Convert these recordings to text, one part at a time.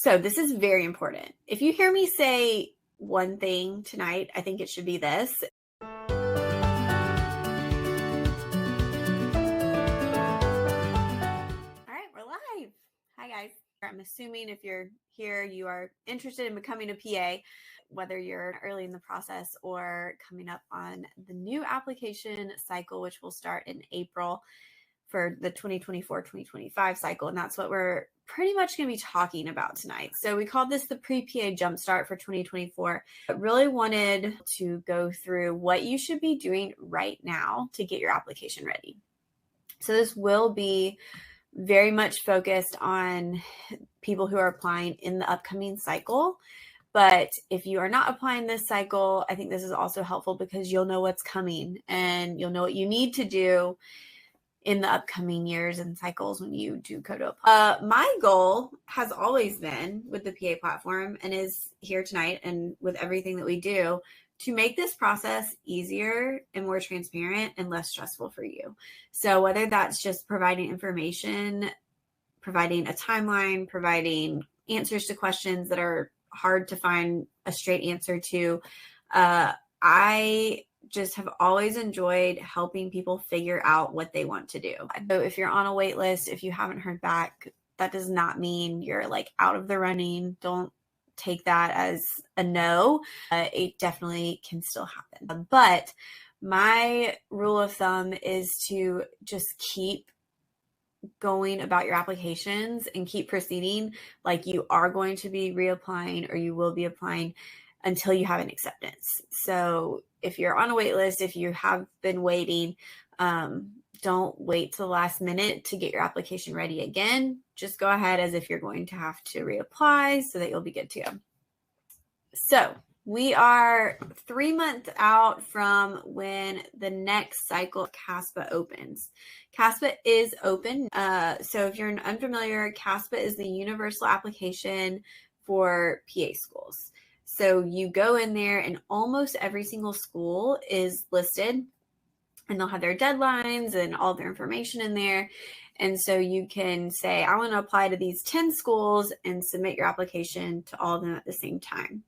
So this is very important. If you hear me say one thing tonight, I think it should be this. All right, we're live. Hi, guys. I'm assuming if you're here, you are interested in becoming a PA, whether you're early in the process or coming up on the new application cycle, which will start in April for the 2024-2025 cycle. And that's what we're pretty much going to be talking about tonight. So we called this the pre-PA Jumpstart for 2024. I really wanted to go through what you should be doing right now to get your application ready. So this will be very much focused on people who are applying in the upcoming cycle. But if you are not applying this cycle, I think this is also helpful because you'll know what's coming and you'll know what you need to do in the upcoming years and cycles when you do go to apply. My goal has always been with the PA platform and is here tonight and with everything that we do to make this process easier and more transparent and less stressful for you. So whether that's just providing information, providing a timeline, providing answers to questions that are hard to find a straight answer to, I just have always enjoyed helping people figure out what they want to do. So if you're on a wait list, if you haven't heard back, that does not mean you're like out of the running. Don't take that as a no. It definitely can still happen. But my rule of thumb is to just keep going about your applications and keep proceeding like you are going to be reapplying or you will be applying until you have an acceptance. So if you're on a wait list, if you have been waiting, don't wait till the last minute to get your application ready again. Just go ahead as if you're going to have to reapply so that you'll be good to go. So we are 3 months out from when the next cycle of CASPA opens. CASPA is open. So if you're unfamiliar, CASPA is the universal application for PA schools. So you go in there and almost every single school is listed and they'll have their deadlines and all their information in there. And so you can say, I want to apply to these 10 schools and submit your application to all of them at the same time.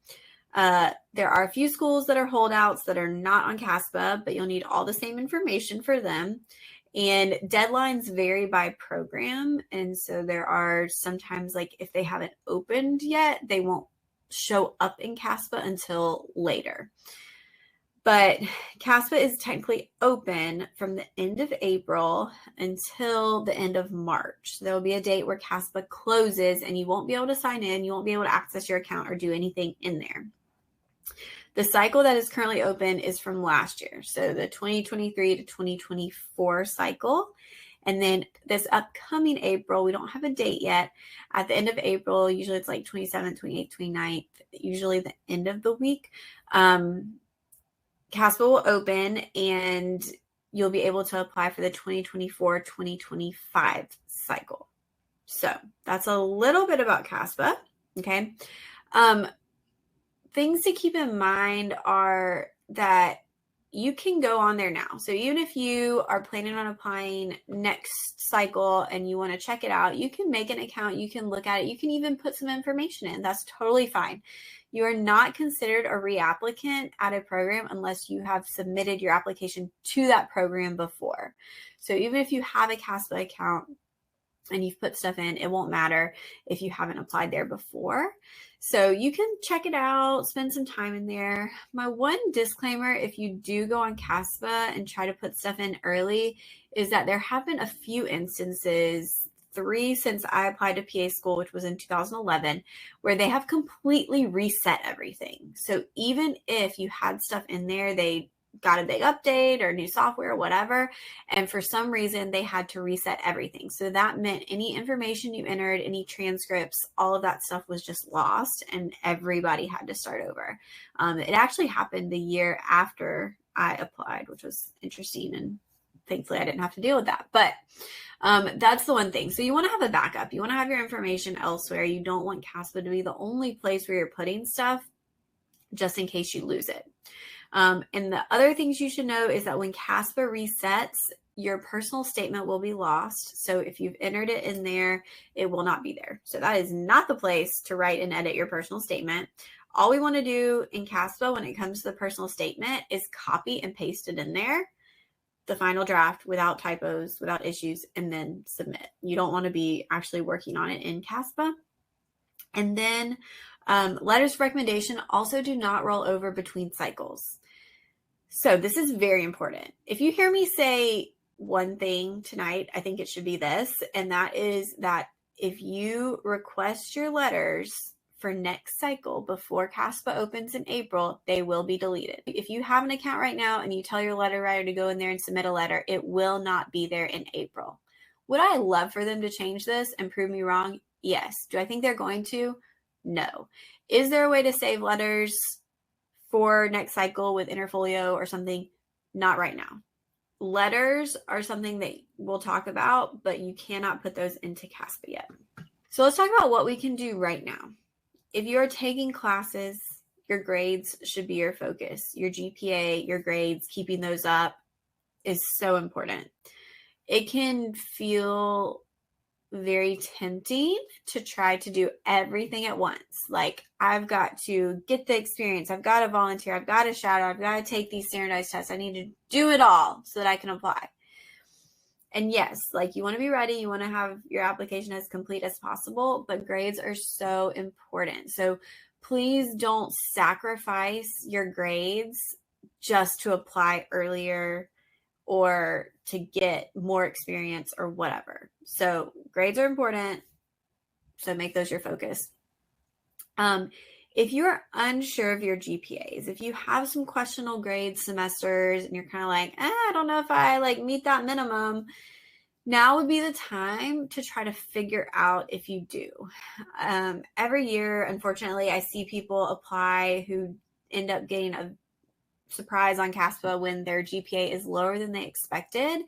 There are a few schools that are holdouts that are not on CASPA, but you'll need all the same information for them. And deadlines vary by program. And so there are sometimes like if they haven't opened yet, they won't show up in CASPA until later. But CASPA is technically open from the end of April until the end of March. There will be a date where CASPA closes and you won't be able to sign in. You won't be able to access your account or do anything in there. The cycle that is currently open is from last year. So the 2023 to 2024 cycle. And then this upcoming April, we don't have a date yet. At the end of April, usually it's like 27th, 28th, 29th, usually the end of the week. CASPA will open and you'll be able to apply for the 2024-2025 cycle. So that's a little bit about CASPA. Okay. Things to keep in mind are that you can go on there now. So even if you are planning on applying next cycle and you want to check it out, you can make an account, you can look at it, you can even put some information in. That's totally fine. You are not considered a reapplicant at a program unless you have submitted your application to that program before. So even if you have a CASPA account and you've put stuff in, it won't matter if you haven't applied there before. So you can check it out, spend some time in there. My one disclaimer, if you do go on CASPA and try to put stuff in early, is that there have been a few instances, 3 since I applied to PA school, which was in 2011, where they have completely reset everything. So even if you had stuff in there, they got a big update or new software or whatever, and for some reason they had to reset everything. So that meant any information you entered, any transcripts, all of that stuff was just lost and everybody had to start over. It actually happened the year after I applied, which was interesting, and thankfully I didn't have to deal with that. But that's the one thing. So you want to have a backup. You want to have your information elsewhere. You don't want CASPA to be the only place where you're putting stuff just in case you lose it. And the other things you should know is that when CASPA resets, your personal statement will be lost. So if you've entered it in there, it will not be there. So that is not the place to write and edit your personal statement. All we want to do in CASPA when it comes to the personal statement is copy and paste it in there, the final draft, without typos, without issues, and then submit. You don't want to be actually working on it in CASPA. And then letters of recommendation also do not roll over between cycles. So this is very important. If you hear me say one thing tonight, I think it should be this, and that is that if you request your letters for next cycle before CASPA opens in April, they will be deleted. If you have an account right now and you tell your letter writer to go in there and submit a letter, it will not be there in April. Would I love for them to change this and prove me wrong? Yes. Do I think they're going to? No. Is there a way to save letters for next cycle with Interfolio or something? Not right now. Letters are something that we'll talk about, but you cannot put those into CASPA yet. So let's talk about what we can do right now. If you're taking classes, your grades should be your focus. Your GPA, your grades, keeping those up is so important. It can feel very tempting to try to do everything at once. Like, I've got to get the experience. I've got to volunteer. I've got to shadow. I've got to take these standardized tests. I need to do it all so that I can apply. And yes, like, you want to be ready. You want to have your application as complete as possible, but grades are so important. So please don't sacrifice your grades just to apply earlier or to get more experience or whatever. So grades are important. So make those your focus. If you're unsure of your GPAs, if you have some questionable grade semesters and you're kind of like, I don't know if I meet that minimum, now would be the time to try to figure out if you do. Every year, unfortunately, I see people apply who end up getting a surprise on CASPA when their GPA is lower than they expected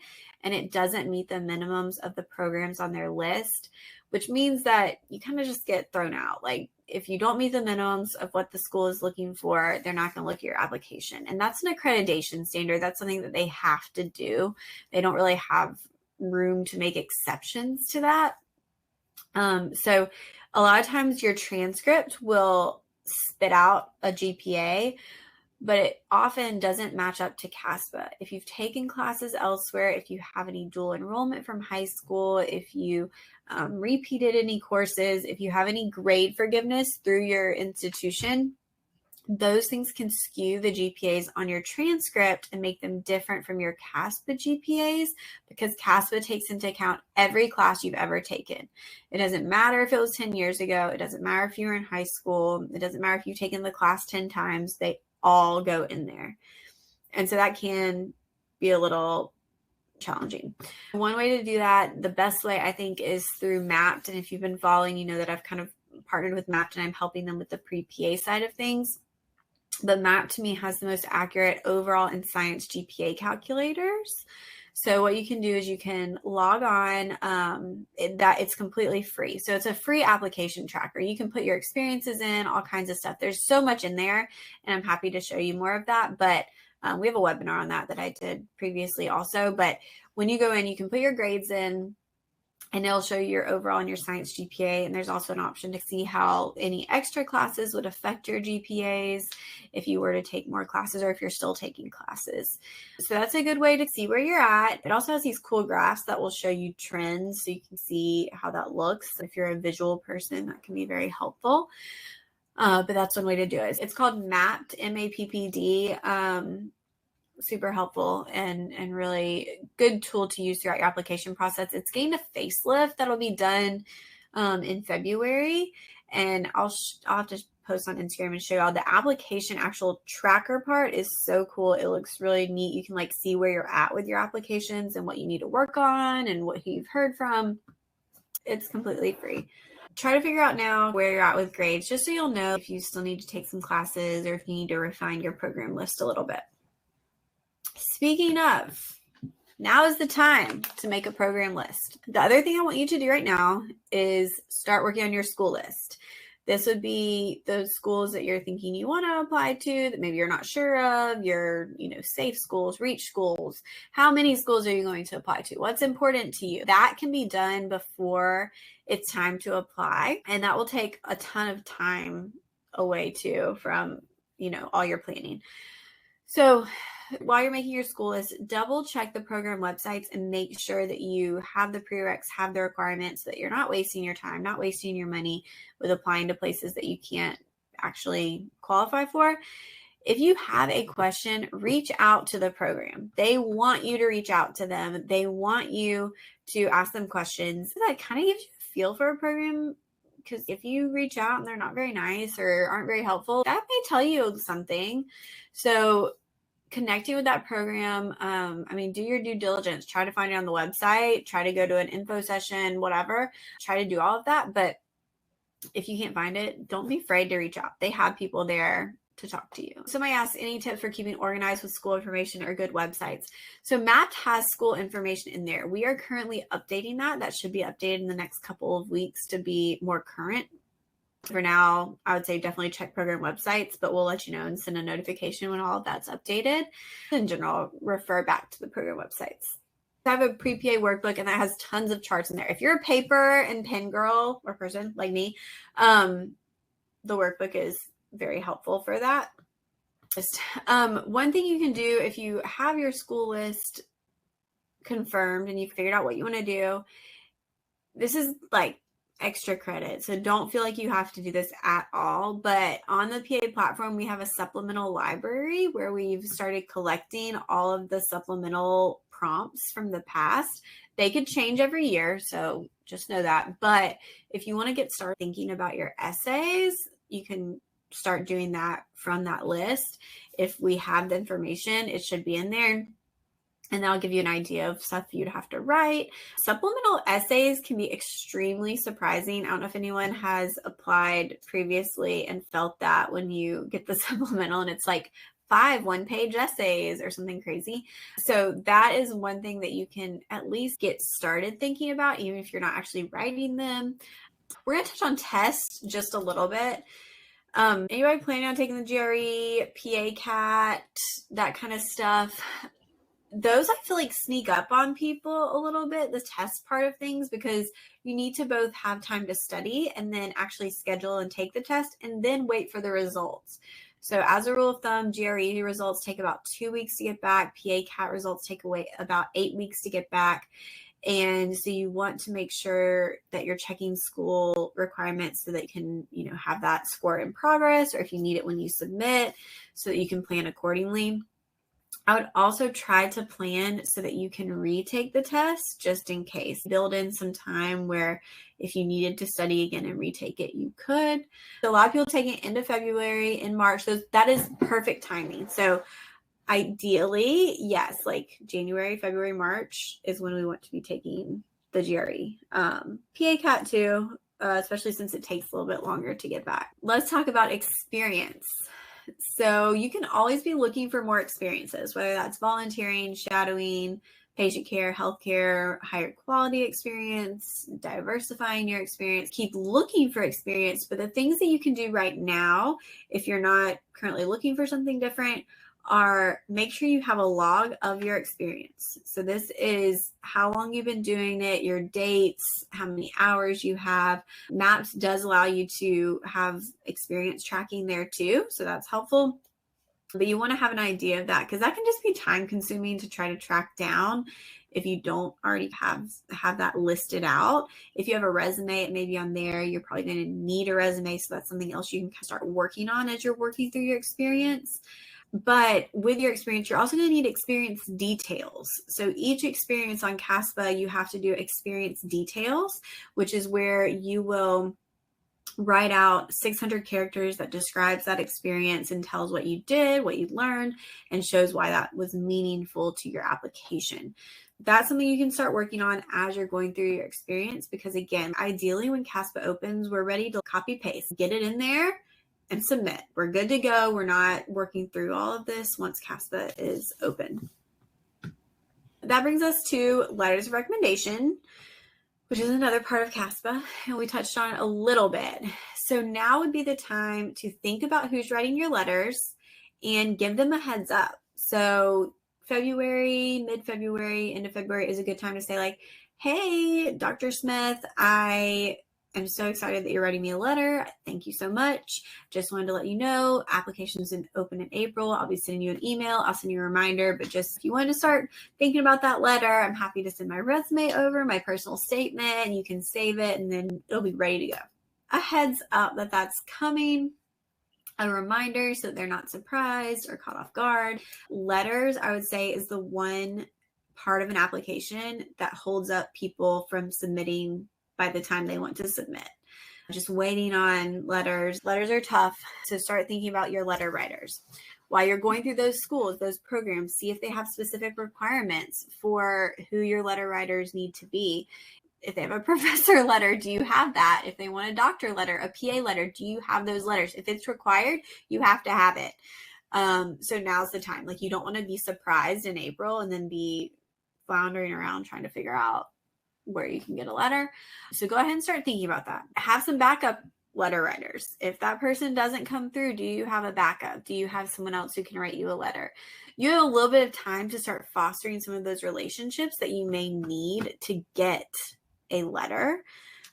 and it doesn't meet the minimums of the programs on their list, which means that you kind of just get thrown out. Like, if you don't meet the minimums of what the school is looking for, they're not going to look at your application. And that's an accreditation standard. That's something that they have to do. They don't really have room to make exceptions to that. So a lot of times your transcript will spit out a GPA, but it often doesn't match up to CASPA. If you've taken classes elsewhere, if you have any dual enrollment from high school, if you repeated any courses, if you have any grade forgiveness through your institution, those things can skew the GPAs on your transcript and make them different from your CASPA GPAs, because CASPA takes into account every class you've ever taken. It doesn't matter if it was 10 years ago. It doesn't matter if you were in high school. It doesn't matter if you've taken the class 10 times. They all go in there. And so that can be a little challenging. One way to do that, the best way I think, is through Mapped. And if you've been following, you know that I've kind of partnered with Mapped and I'm helping them with the pre-PA side of things. But Mapped to me has the most accurate overall and science GPA calculators. So what you can do is you can log on, it's completely free. So it's a free application tracker. You can put your experiences in, all kinds of stuff. There's so much in there, and I'm happy to show you more of that. But we have a webinar on that I did previously also. But when you go in, you can put your grades in, and it'll show you your overall and your science GPA. And there's also an option to see how any extra classes would affect your GPAs if you were to take more classes or if you're still taking classes. So that's a good way to see where you're at. It also has these cool graphs that will show you trends so you can see how that looks. If you're a visual person, that can be very helpful. But that's one way to do it. It's called Mapped, MAPPD. Super helpful and really good tool to use throughout your application process. It's getting a facelift that'll be done in February, and I'll have to post on Instagram and show y'all the application actual tracker part is so cool. It looks really neat. You can see where you're at with your applications and what you need to work on and what you've heard from. It's completely free. Try to figure out now where you're at with grades, just so you'll know if you still need to take some classes or if you need to refine your program list a little bit. Speaking of, now is the time to make a program list. The other thing I want you to do right now is start working on your school list. This would be those schools that you're thinking you want to apply to that maybe you're not sure of, your, safe schools, reach schools. How many schools are you going to apply to? What's important to you? That can be done before it's time to apply. And that will take a ton of time away too from, all your planning. So while you're making your school list, double check the program websites and make sure that you have the prereqs, have the requirements, so that you're not wasting your time, not wasting your money with applying to places that you can't actually qualify for. If you have a question, reach out to the program. They want you to reach out to them. They want you to ask them questions. That kind of gives you a feel for a program, because if you reach out and they're not very nice or aren't very helpful, that may tell you something. So connecting with that program, do your due diligence. Try to find it on the website. Try to go to an info session, whatever. Try to do all of that. But if you can't find it, don't be afraid to reach out. They have people there to talk to you. Somebody asked, any tips for keeping organized with school information or good websites? So Mapped has school information in there. We are currently updating that. That should be updated in the next couple of weeks to be more current. For now, I would say definitely check program websites, but we'll let you know and send a notification when all of that's updated. In general, refer back to the program websites. I have a pre-PA workbook, and that has tons of charts in there. If you're a paper and pen girl or person like me, the workbook is very helpful for that. Just one thing you can do if you have your school list confirmed and you figured out what you want to do, this is like extra credit. So don't feel like you have to do this at all. But on the PA platform, we have a supplemental library where we've started collecting all of the supplemental prompts from the past. They could change every year, so just know that. But if you want to get started thinking about your essays, you can start doing that from that list. If we have the information, it should be in there. And that'll give you an idea of stuff you'd have to write. Supplemental essays can be extremely surprising. I don't know if anyone has applied previously and felt that when you get the supplemental and it's like 5 one-page essays or something crazy. So that is one thing that you can at least get started thinking about, even if you're not actually writing them. We're going to touch on tests just a little bit. Anybody planning on taking the GRE, PA CAT, that kind of stuff? Those I feel like sneak up on people a little bit, the test part of things, because you need to both have time to study and then actually schedule and take the test and then wait for the results. So as a rule of thumb, GRE results take about 2 weeks to get back. PA CAT results take away about 8 weeks to get back. And so you want to make sure that you're checking school requirements so that you can, have that score in progress, or if you need it when you submit, so that you can plan accordingly. I would also try to plan so that you can retake the test just in case. Build in some time where if you needed to study again and retake it, you could. So a lot of people take it end of February, in March. So that is perfect timing. So ideally, yes, like January, February, March is when we want to be taking the GRE. PA CAT too, especially since it takes a little bit longer to get back. Let's talk about experience. So you can always be looking for more experiences, whether that's volunteering, shadowing, patient care, healthcare, higher quality experience, diversifying your experience. Keep looking for experience, but the things that you can do right now, if you're not currently looking for something different, are make sure you have a log of your experience. So this is how long you've been doing it, your dates, how many hours you have. Maps does allow you to have experience tracking there too, so that's helpful. But you want to have an idea of that, because that can just be time consuming to try to track down if you don't already have that listed out. If you have a resume, it may be on there. You're probably going to need a resume, so that's something else you can start working on as you're working through your experience. But with your experience, you're also going to need experience details. So each experience on CASPA, you have to do experience details, which is where you will write out 600 characters that describes that experience and tells what you did, what you learned, and shows why that was meaningful to your application. That's something you can start working on as you're going through your experience, because again, ideally when CASPA opens, we're ready to copy paste, get it in there, and submit. We're good to go. We're not working through all of this once CASPA is open. That brings us to letters of recommendation, which is another part of CASPA, and we touched on it a little bit. So now would be the time to think about who's writing your letters and give them a heads up. So February, mid-February, end of February is a good time to say like, hey, Dr. Smith, I am so excited that you're writing me a letter. Thank you so much. Just wanted to let you know, applications open in April. I'll be sending you an email. I'll send you a reminder, but just if you want to start thinking about that letter, I'm happy to send my resume over, my personal statement, and you can save it and then it'll be ready to go. A heads up that that's coming, a reminder so that they're not surprised or caught off guard. Letters, I would say, is the one part of an application that holds up people from submitting by the time they want to submit. Just waiting on letters. Letters are tough, so start thinking about your letter writers. While you're going through those schools, those programs, see if they have specific requirements for who your letter writers need to be. If they have a professor letter, do you have that? If they want a doctor letter, a PA letter, do you have those letters? If it's required, you have to have it. So now's the time. Like, you don't want to be surprised in April and then be floundering around trying to figure out where you can get a letter. So go ahead and start thinking about that. Have some backup letter writers. If that person doesn't come through, do you have a backup? Do you have someone else who can write you a letter? You have a little bit of time to start fostering some of those relationships that you may need to get a letter.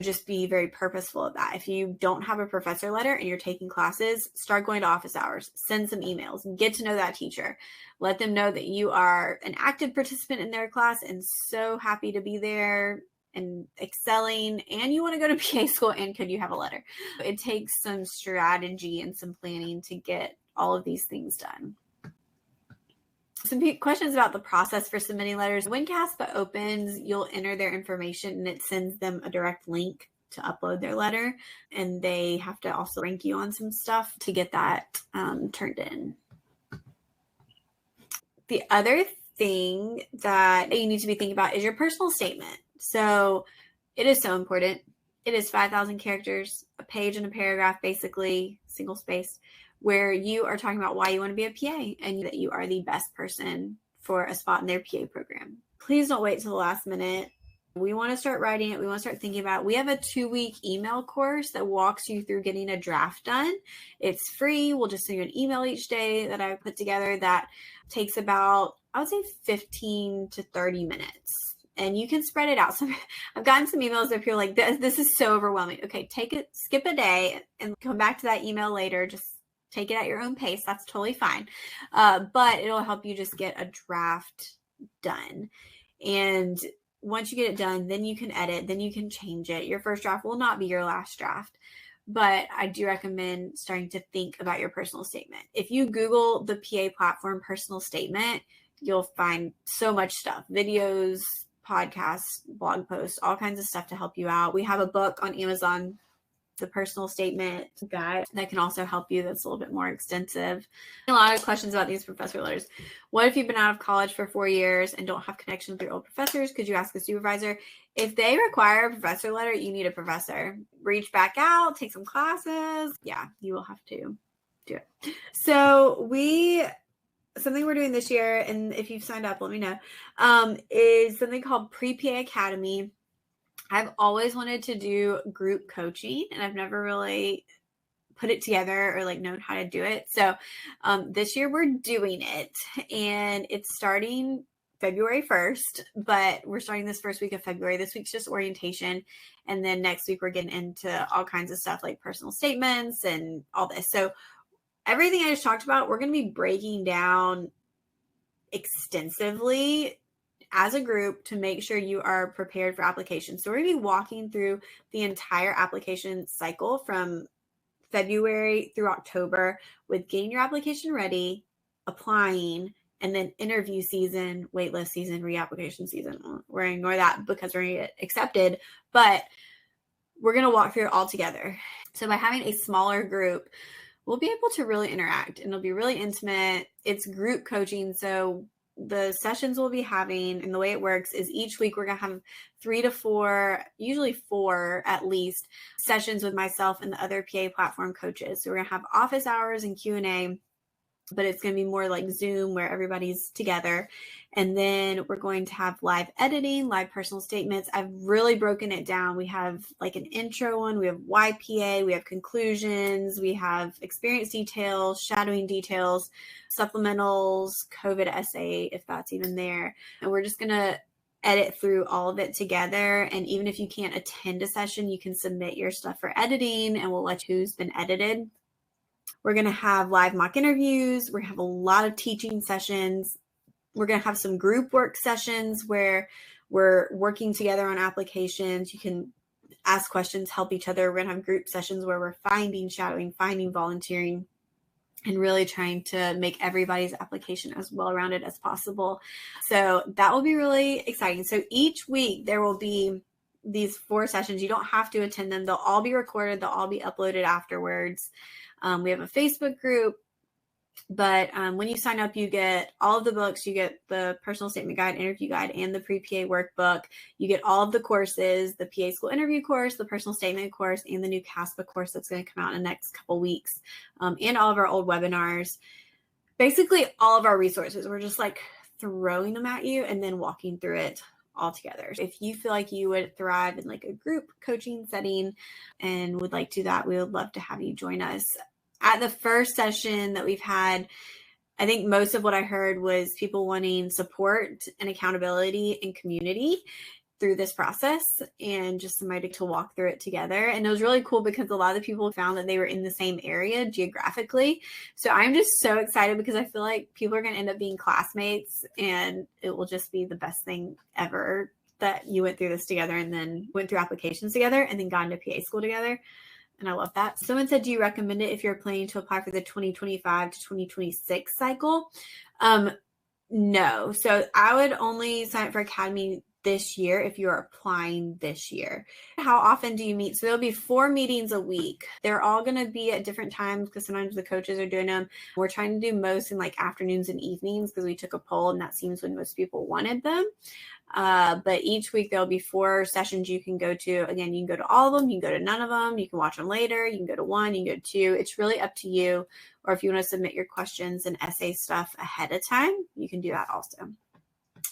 Just be very purposeful of that. If you don't have a professor letter and you're taking classes, start going to office hours, send some emails, get to know that teacher. Let them know that you are an active participant in their class and so happy to be there and excelling, and you want to go to PA school, and could you have a letter? It takes some strategy and some planning to get all of these things done. Some questions about the process for submitting letters. When CASPA opens, you'll enter their information and it sends them a direct link to upload their letter. And they have to also rank you on some stuff to get that turned in. The other thing that you need to be thinking about is your personal statement. So it is so important. It is 5,000 characters, a page and a paragraph, basically single spaced, where you are talking about why you want to be a PA and that you are the best person for a spot in their PA program. Please don't wait till the last minute. We want to start writing it. We want to start thinking about it. We have a 2-week email course that walks you through getting a draft done. It's free. We'll just send you an email each day that I put together that takes about, I would say, 15 to 30 minutes. And you can spread it out. So I've gotten some emails that feel like this is so overwhelming. Okay, skip a day and come back to that email later. Just take it at your own pace. That's totally fine. But it'll help you just get a draft done. And once you get it done, then you can edit, then you can change it. Your first draft will not be your last draft. But I do recommend starting to think about your personal statement. If you Google the PA platform personal statement, you'll find so much stuff, videos, podcasts, blog posts, all kinds of stuff to help you out. We have a book on Amazon, the personal statement guide, that can also help you. That's a little bit more extensive. A lot of questions about these professor letters. What if you've been out of college for 4 years and don't have connection with your old professors? Could you ask a supervisor? If they require a professor letter, you need a professor. Reach back out, take some classes. Yeah, you will have to do it. So something we're doing this year, and if you've signed up, let me know, is something called Pre-PA Academy. I've always wanted to do group coaching, and I've never really put it together or known how to do it. So this year we're doing it, and it's starting February 1st, but we're starting this first week of February. This week's just orientation. And then next week we're getting into all kinds of stuff like personal statements and all this. So everything I just talked about, we're going to be breaking down extensively as a group to make sure you are prepared for application. So we're going to be walking through the entire application cycle from February through October with getting your application ready, applying, and then interview season, waitlist season, reapplication season. We're going to ignore that because we're going to get accepted, but we're going to walk through it all together. So by having a smaller group, we'll be able to really interact, and it'll be really intimate. It's group coaching. So the sessions we'll be having, and the way it works is each week we're going to have 3 to 4, usually 4 at least, sessions with myself and the other PA platform coaches. So we're going to have office hours and Q&A but it's going to be more like Zoom where everybody's together. And then we're going to have live editing, live personal statements. I've really broken it down. We have like an intro one, we have YPA, we have conclusions, we have experience details, shadowing details, supplementals, COVID essay, if that's even there. And we're just going to edit through all of it together. And even if you can't attend a session, you can submit your stuff for editing and we'll let you who's been edited. We're going to have live mock interviews. We're going to have a lot of teaching sessions. We're going to have some group work sessions where we're working together on applications. You can ask questions, help each other. We're going to have group sessions where we're finding shadowing, finding volunteering, and really trying to make everybody's application as well-rounded as possible. So that will be really exciting. So each week there will be these 4 sessions. You don't have to attend them. They'll all be recorded. They'll all be uploaded afterwards. We have a Facebook group, but when you sign up, you get all of the books. You get the personal statement guide, interview guide, and the pre-PA workbook. You get all of the courses, the PA school interview course, the personal statement course, and the new CASPA course that's going to come out in the next couple weeks, and all of our old webinars. Basically, all of our resources. We're just like throwing them at you and then walking through it all together. If you feel like you would thrive in like a group coaching setting and would like to do that, we would love to have you join us. At the first session that we've had, I think most of what I heard was people wanting support and accountability and community through this process and just somebody to walk through it together. And it was really cool because a lot of the people found that they were in the same area geographically. So I'm just so excited because I feel like people are going to end up being classmates and it will just be the best thing ever that you went through this together and then went through applications together and then got into PA school together. And I love that. Someone said, do you recommend it if you're planning to apply for the 2025 to 2026 cycle? No. So I would only sign up for Academy this year if you're applying this year. How often do you meet? So there'll be 4 meetings a week. They're all going to be at different times because sometimes the coaches are doing them. We're trying to do most in like afternoons and evenings because we took a poll and that seems when most people wanted them. But each week there'll be 4 sessions you can go to. Again, you can go to all of them. You can go to none of them. You can watch them later. You can go to 1, you can go to 2. It's really up to you. Or if you want to submit your questions and essay stuff ahead of time, you can do that also.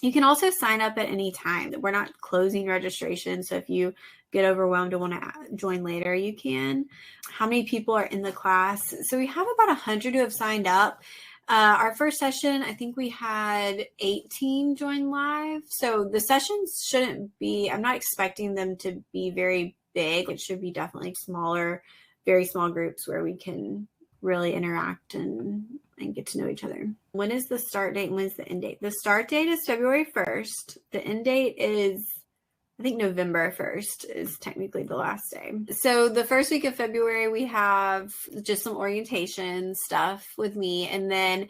You can also sign up at any time. We're not closing registration. So if you get overwhelmed and want to join later, you can. How many people are in the class? So we have about 100 who have signed up. Our first session, I think we had 18 join live. So the sessions shouldn't be, I'm not expecting them to be very big. It should be definitely smaller, very small groups where we can really interact and get to know each other. When is the start date and when is the end date? The start date is February 1st. The end date is, I think November 1st is technically the last day. So the first week of February, we have just some orientation stuff with me. And then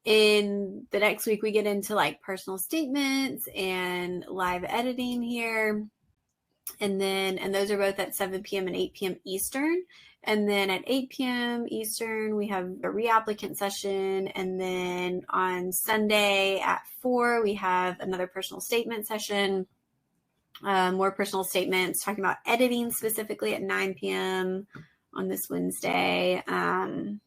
in the next week, we get into like personal statements and live editing here. And those are both at 7 p.m. and 8 p.m. Eastern. And then at 8 p.m. Eastern, we have a reapplicant session. And then on Sunday at 4, we have another personal statement session. More personal statements, talking about editing specifically at 9 p.m. on this Wednesday. Some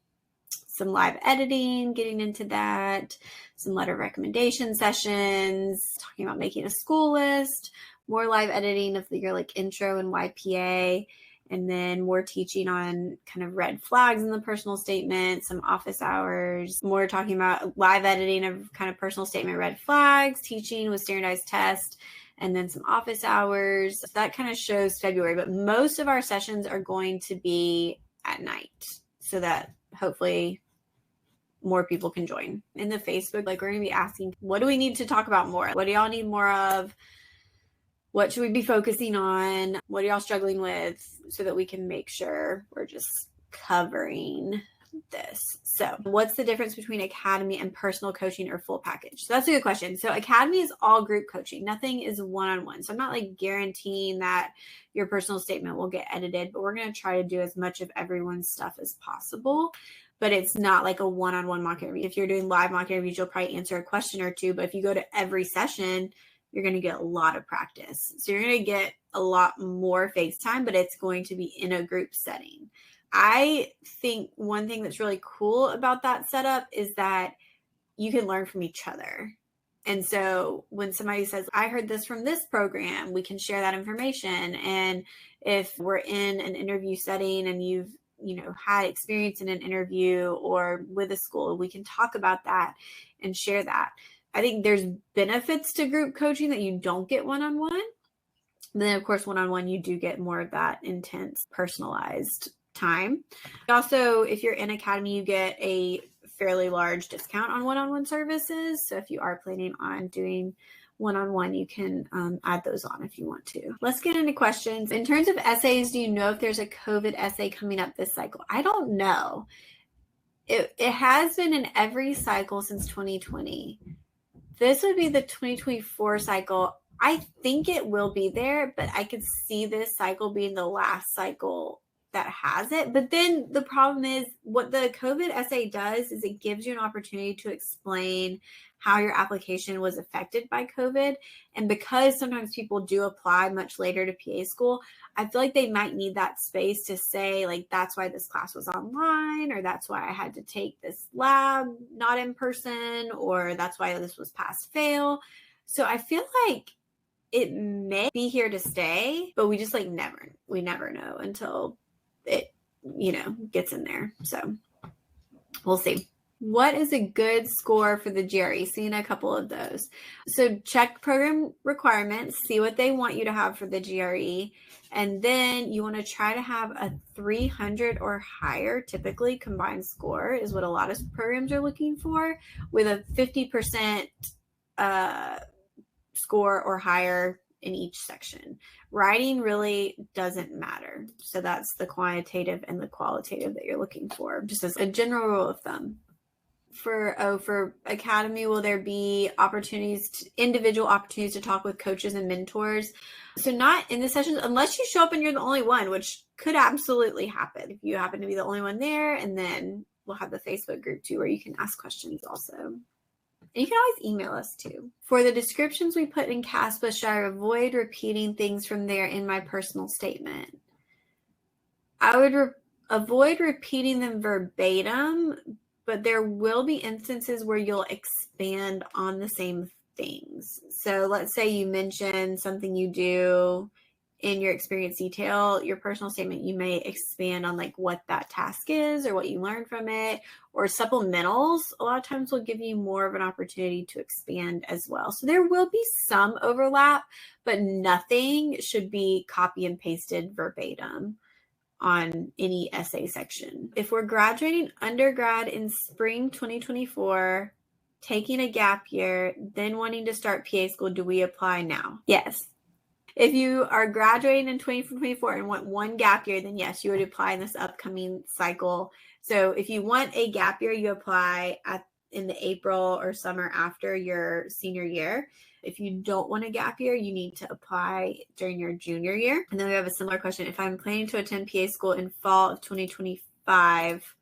live editing, getting into that. Some letter recommendation sessions, talking about making a school list. More live editing of your like intro and YPA. And then more teaching on kind of red flags in the personal statement, some office hours, more talking about live editing of kind of personal statement red flags, teaching with standardized tests, and then some office hours. So that kind of shows February, but most of our sessions are going to be at night so that hopefully more people can join. In the Facebook, like we're going to be asking, what do we need to talk about more? What do y'all need more of? What should we be focusing on? What are y'all struggling with so that we can make sure we're just covering this? So what's the difference between Academy and personal coaching or full package? So that's a good question. So Academy is all group coaching. Nothing is one-on-one. So I'm not like guaranteeing that your personal statement will get edited, but we're going to try to do as much of everyone's stuff as possible. But it's not like a one-on-one mock interview. If you're doing live mock interviews, you'll probably answer a question or two. But if you go to every session, you're going to get a lot of practice. So you're going to get a lot more FaceTime, but it's going to be in a group setting. I think one thing that's really cool about that setup is that you can learn from each other. And so when somebody says, I heard this from this program, we can share that information. And if we're in an interview setting and you've, had experience in an interview or with a school, we can talk about that and share that. I think there's benefits to group coaching that you don't get one-on-one. Then, of course, one-on-one, you do get more of that intense, personalized time. Also, if you're in Academy, you get a fairly large discount on one-on-one services. So if you are planning on doing one-on-one, you can add those on if you want to. Let's get into questions. In terms of essays, do you know if there's a COVID essay coming up this cycle? I don't know. It has been in every cycle since 2020. This would be the 2024 cycle. I think it will be there, but I could see this cycle being the last cycle that has it. But then the problem is what the COVID essay does is it gives you an opportunity to explain how your application was affected by COVID. And because sometimes people do apply much later to PA school, I feel like they might need that space to say, like, that's why this class was online, or that's why I had to take this lab not in person, or that's why this was pass fail. So I feel like it may be here to stay, but we just we never know until it, gets in there. So we'll see. What is a good score for the GRE? Seen a couple of those. So check program requirements, see what they want you to have for the GRE. And then you want to try to have a 300 or higher, typically combined score is what a lot of programs are looking for, with a 50% score or higher in each section. Writing really doesn't matter. So that's the quantitative and the qualitative that you're looking for, just as a general rule of thumb. For Academy, will there be individual opportunities to talk with coaches and mentors? So not in the sessions, unless you show up and you're the only one, which could absolutely happen if you happen to be the only one there. And then we'll have the Facebook group too, where you can ask questions also. And you can always email us too. For the descriptions we put in CASPA, should I avoid repeating things from there in my personal statement? I would avoid repeating them verbatim, but there will be instances where you'll expand on the same things. So let's say you mention something you do in your experience detail, your personal statement, you may expand on like what that task is or what you learned from it, or supplementals a lot of times will give you more of an opportunity to expand as well. So there will be some overlap, but nothing should be copy and pasted verbatim on any essay section. If we're graduating undergrad in spring 2024, taking a gap year, then wanting to start PA school, do we apply now? Yes. If you are graduating in 2024 and want one gap year, then yes, you would apply in this upcoming cycle. So if you want a gap year, you apply in the April or summer after your senior year. If you don't want a gap year, you need to apply during your junior year. And then we have a similar question. If I'm planning to attend PA school in fall of 2025,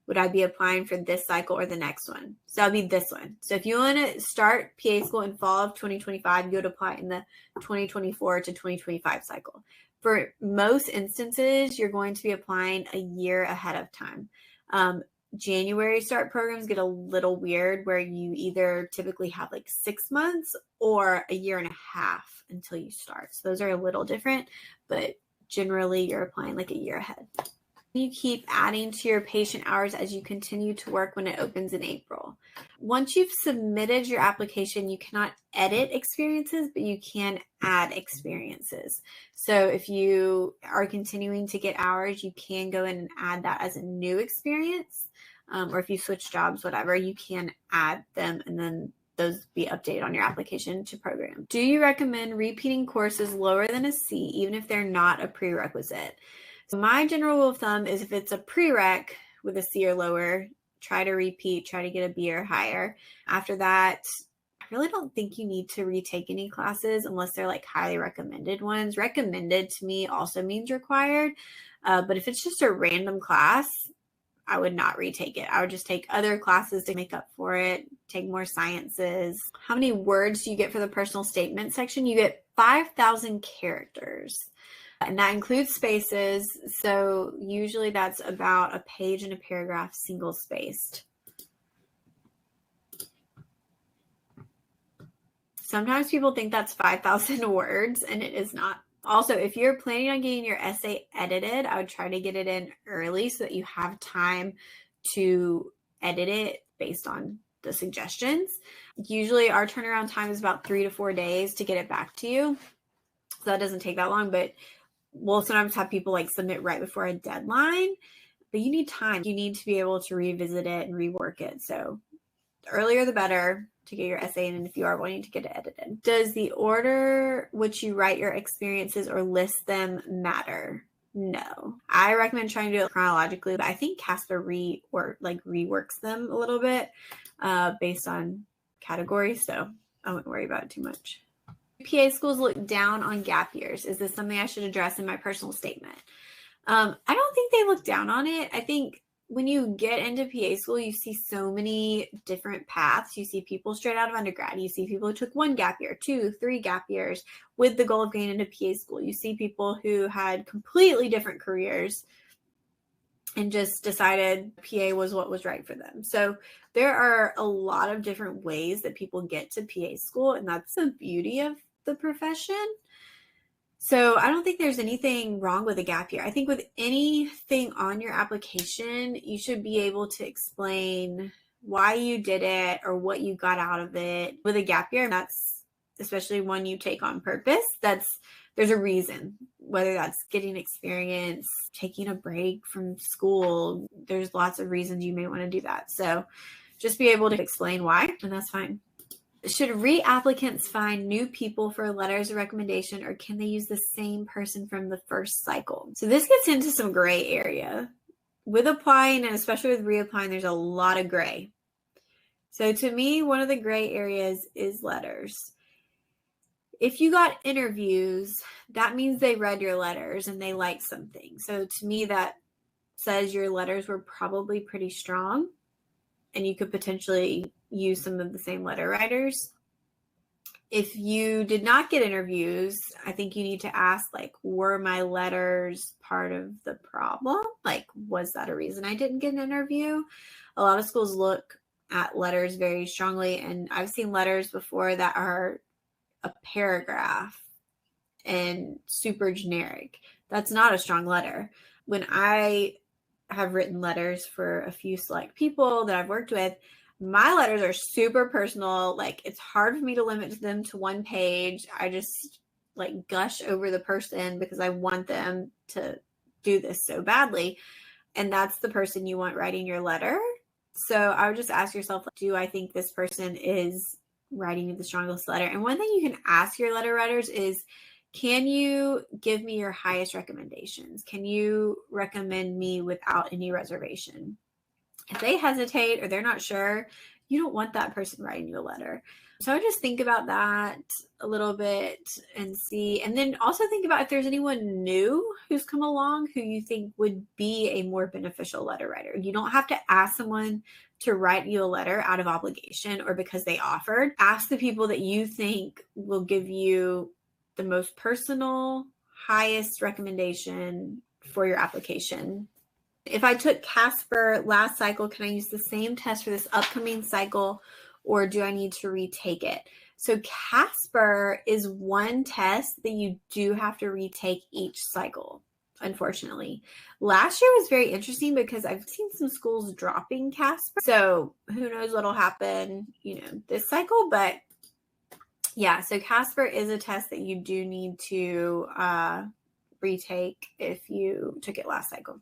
would I be applying for this cycle or the next one? So that'll be this one. So if you want to start PA school in fall of 2025, you would apply in the 2024 to 2025 cycle. For most instances, you're going to be applying a year ahead of time. January start programs get a little weird where you either typically have like 6 months or a year and a half until you start. So those are a little different, but generally you're applying like a year ahead. You keep adding to your patient hours as you continue to work when it opens in April. Once you've submitted your application, you cannot edit experiences, but you can add experiences. So if you are continuing to get hours, you can go in and add that as a new experience. Or if you switch jobs, whatever, you can add them and then those be updated on your application to program. Do you recommend repeating courses lower than a C, even if they're not a prerequisite? So my general rule of thumb is if it's a prereq with a C or lower, try to repeat, try to get a B or higher. After that, I really don't think you need to retake any classes unless they're like highly recommended ones. Recommended to me also means required. But if it's just a random class, I would not retake it. I would just take other classes to make up for it, take more sciences. How many words do you get for the personal statement section? You get 5,000 characters. And that includes spaces. So usually that's about a page and a paragraph single spaced. Sometimes people think that's 5,000 words, and it is not. Also, if you're planning on getting your essay edited, I would try to get it in early so that you have time to edit it based on the suggestions. Usually our turnaround time is about 3 to 4 days to get it back to you. So that doesn't take that long, but we'll sometimes have people like submit right before a deadline, but you need time. You need to be able to revisit it and rework it. So the earlier the better to get your essay in, and if you are wanting to get it edited. Does the order which you write your experiences or list them matter? No. I recommend trying to do it chronologically, but I think CASPA reworks them a little bit based on categories, so I wouldn't worry about it too much. PA schools look down on gap years. Is this something I should address in my personal statement? I don't think they look down on it. I think when you get into PA school, you see so many different paths. You see people straight out of undergrad. You see people who took 1 gap year, 2, 3 gap years with the goal of getting into PA school. You see people who had completely different careers and just decided PA was what was right for them. So there are a lot of different ways that people get to PA school, and that's the beauty of the profession. So I don't think there's anything wrong with a gap year. I think with anything on your application, you should be able to explain why you did it or what you got out of it. With a gap year, that's especially one you take on purpose, there's a reason, whether that's getting experience, taking a break from school. There's lots of reasons you may want to do that. So just be able to explain why, and that's fine. Should reapplicants find new people for letters of recommendation, or can they use the same person from the first cycle? So this gets into some gray area. With applying, and especially with reapplying, there's a lot of gray. So to me, one of the gray areas is letters. If you got interviews, that means they read your letters and they liked something. So to me, that says your letters were probably pretty strong, and you could potentially use some of the same letter writers. If you did not get interviews, I think you need to ask, like, were my letters part of the problem? Like, was that a reason I didn't get an interview? A lot of schools look at letters very strongly, and I've seen letters before that are a paragraph and super generic. That's not a strong letter. When I have written letters for a few select people that I've worked with, my letters are super personal. Like, it's hard for me to limit them to 1 page. I just like gush over the person because I want them to do this so badly. And that's the person you want writing your letter. So I would just ask yourself, do I think this person is writing you the strongest letter? And one thing you can ask your letter writers is, can you give me your highest recommendations? Can you recommend me without any reservation? If they hesitate or they're not sure, you don't want that person writing you a letter. So I just think about that a little bit and see. And then also think about if there's anyone new who's come along who you think would be a more beneficial letter writer. You don't have to ask someone to write you a letter out of obligation or because they offered. Ask the people that you think will give you the most personal, highest recommendation for your application. If I took CASPA last cycle, can I use the same test for this upcoming cycle, or do I need to retake it? So CASPA is one test that you do have to retake each cycle, unfortunately. Last year was very interesting because I've seen some schools dropping CASPA. So who knows what'll happen, this cycle, but yeah, so CASPA is a test that you do need to retake if you took it last cycle.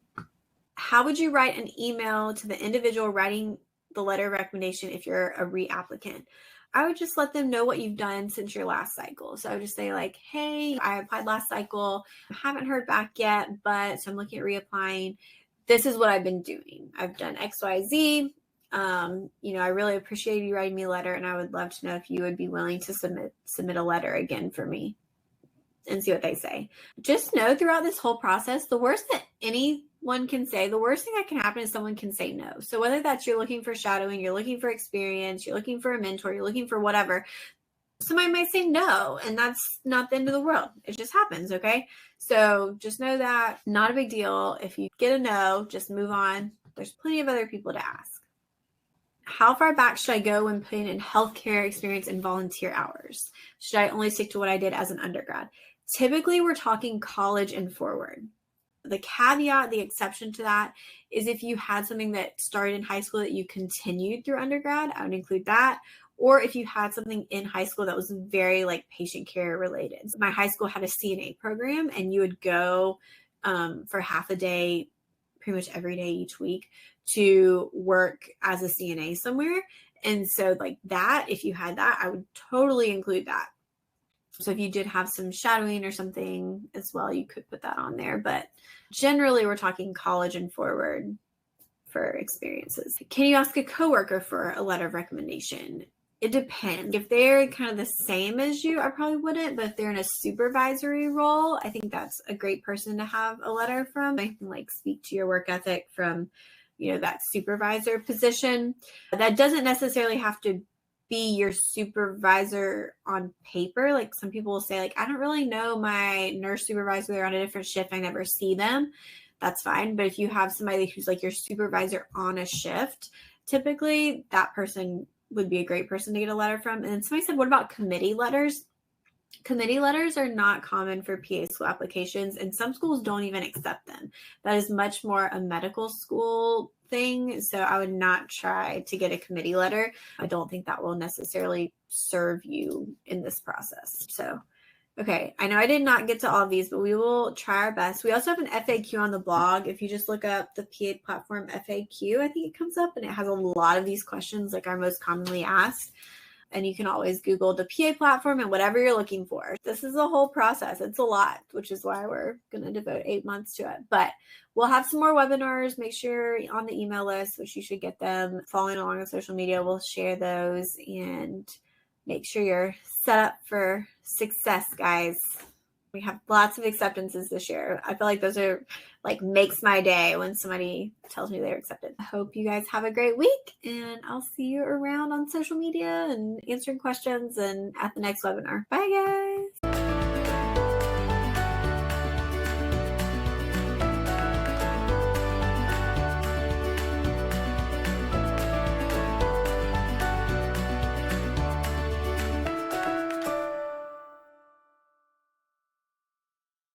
How would you write an email to the individual writing the letter of recommendation if you're a reapplicant? I would just let them know what you've done since your last cycle. So I would just say, like, hey, I applied last cycle. I haven't heard back yet, but so I'm looking at reapplying. This is what I've been doing. I've done X, Y, Z. I really appreciate you writing me a letter, and I would love to know if you would be willing to submit a letter again for me, and see what they say. Just know throughout this whole process, the worst that anyone can say, the worst thing that can happen is someone can say no. So whether that's you're looking for shadowing, you're looking for experience, you're looking for a mentor, you're looking for whatever, Somebody might say no, and that's not the end of the world. It just happens, okay? So just know that, not a big deal. If you get a no, just move on. There's plenty of other people to ask. How far back should I go when putting in healthcare experience and volunteer hours? Should I only stick to what I did as an undergrad? Typically, we're talking college and forward. The caveat, the exception to that, is if you had something that started in high school that you continued through undergrad, I would include that. Or if you had something in high school that was very like patient care related. My high school had a CNA program, and you would go for half a day, pretty much every day each week, to work as a CNA somewhere. And so like that, if you had that, I would totally include that. So if you did have some shadowing or something as well, you could put that on there. But generally, we're talking college and forward for experiences. Can you ask a coworker for a letter of recommendation? It depends. If they're kind of the same as you, I probably wouldn't. But if they're in a supervisory role, I think that's a great person to have a letter from. I can like speak to your work ethic from, that supervisor position. That doesn't necessarily have to be your supervisor on paper. Like some people will say, like, I don't really know my nurse supervisor. They're on a different shift. I never see them. That's fine. But if you have somebody who's like your supervisor on a shift, typically that person would be a great person to get a letter from. And somebody said, what about committee letters? Committee letters are not common for PA school applications, and some schools don't even accept them. That is much more a medical school thing. So I would not try to get a committee letter. I don't think that will necessarily serve you in this process. So, okay, I know I did not get to all of these, but we will try our best. We also have an FAQ on the blog. If you just look up the PA platform FAQ, I think it comes up, and it has a lot of these questions, like our most commonly asked. And you can always Google the PA platform and whatever you're looking for. This is a whole process. It's a lot, which is why we're going to devote 8 months to it. But we'll have some more webinars. Make sure you're on the email list, which you should get them. Following along on social media, we'll share those, and make sure you're set up for success, guys. We have lots of acceptances this year. I feel like those are like makes my day when somebody tells me they're accepted. I hope you guys have a great week, and I'll see you around on social media and answering questions and at the next webinar. Bye, guys.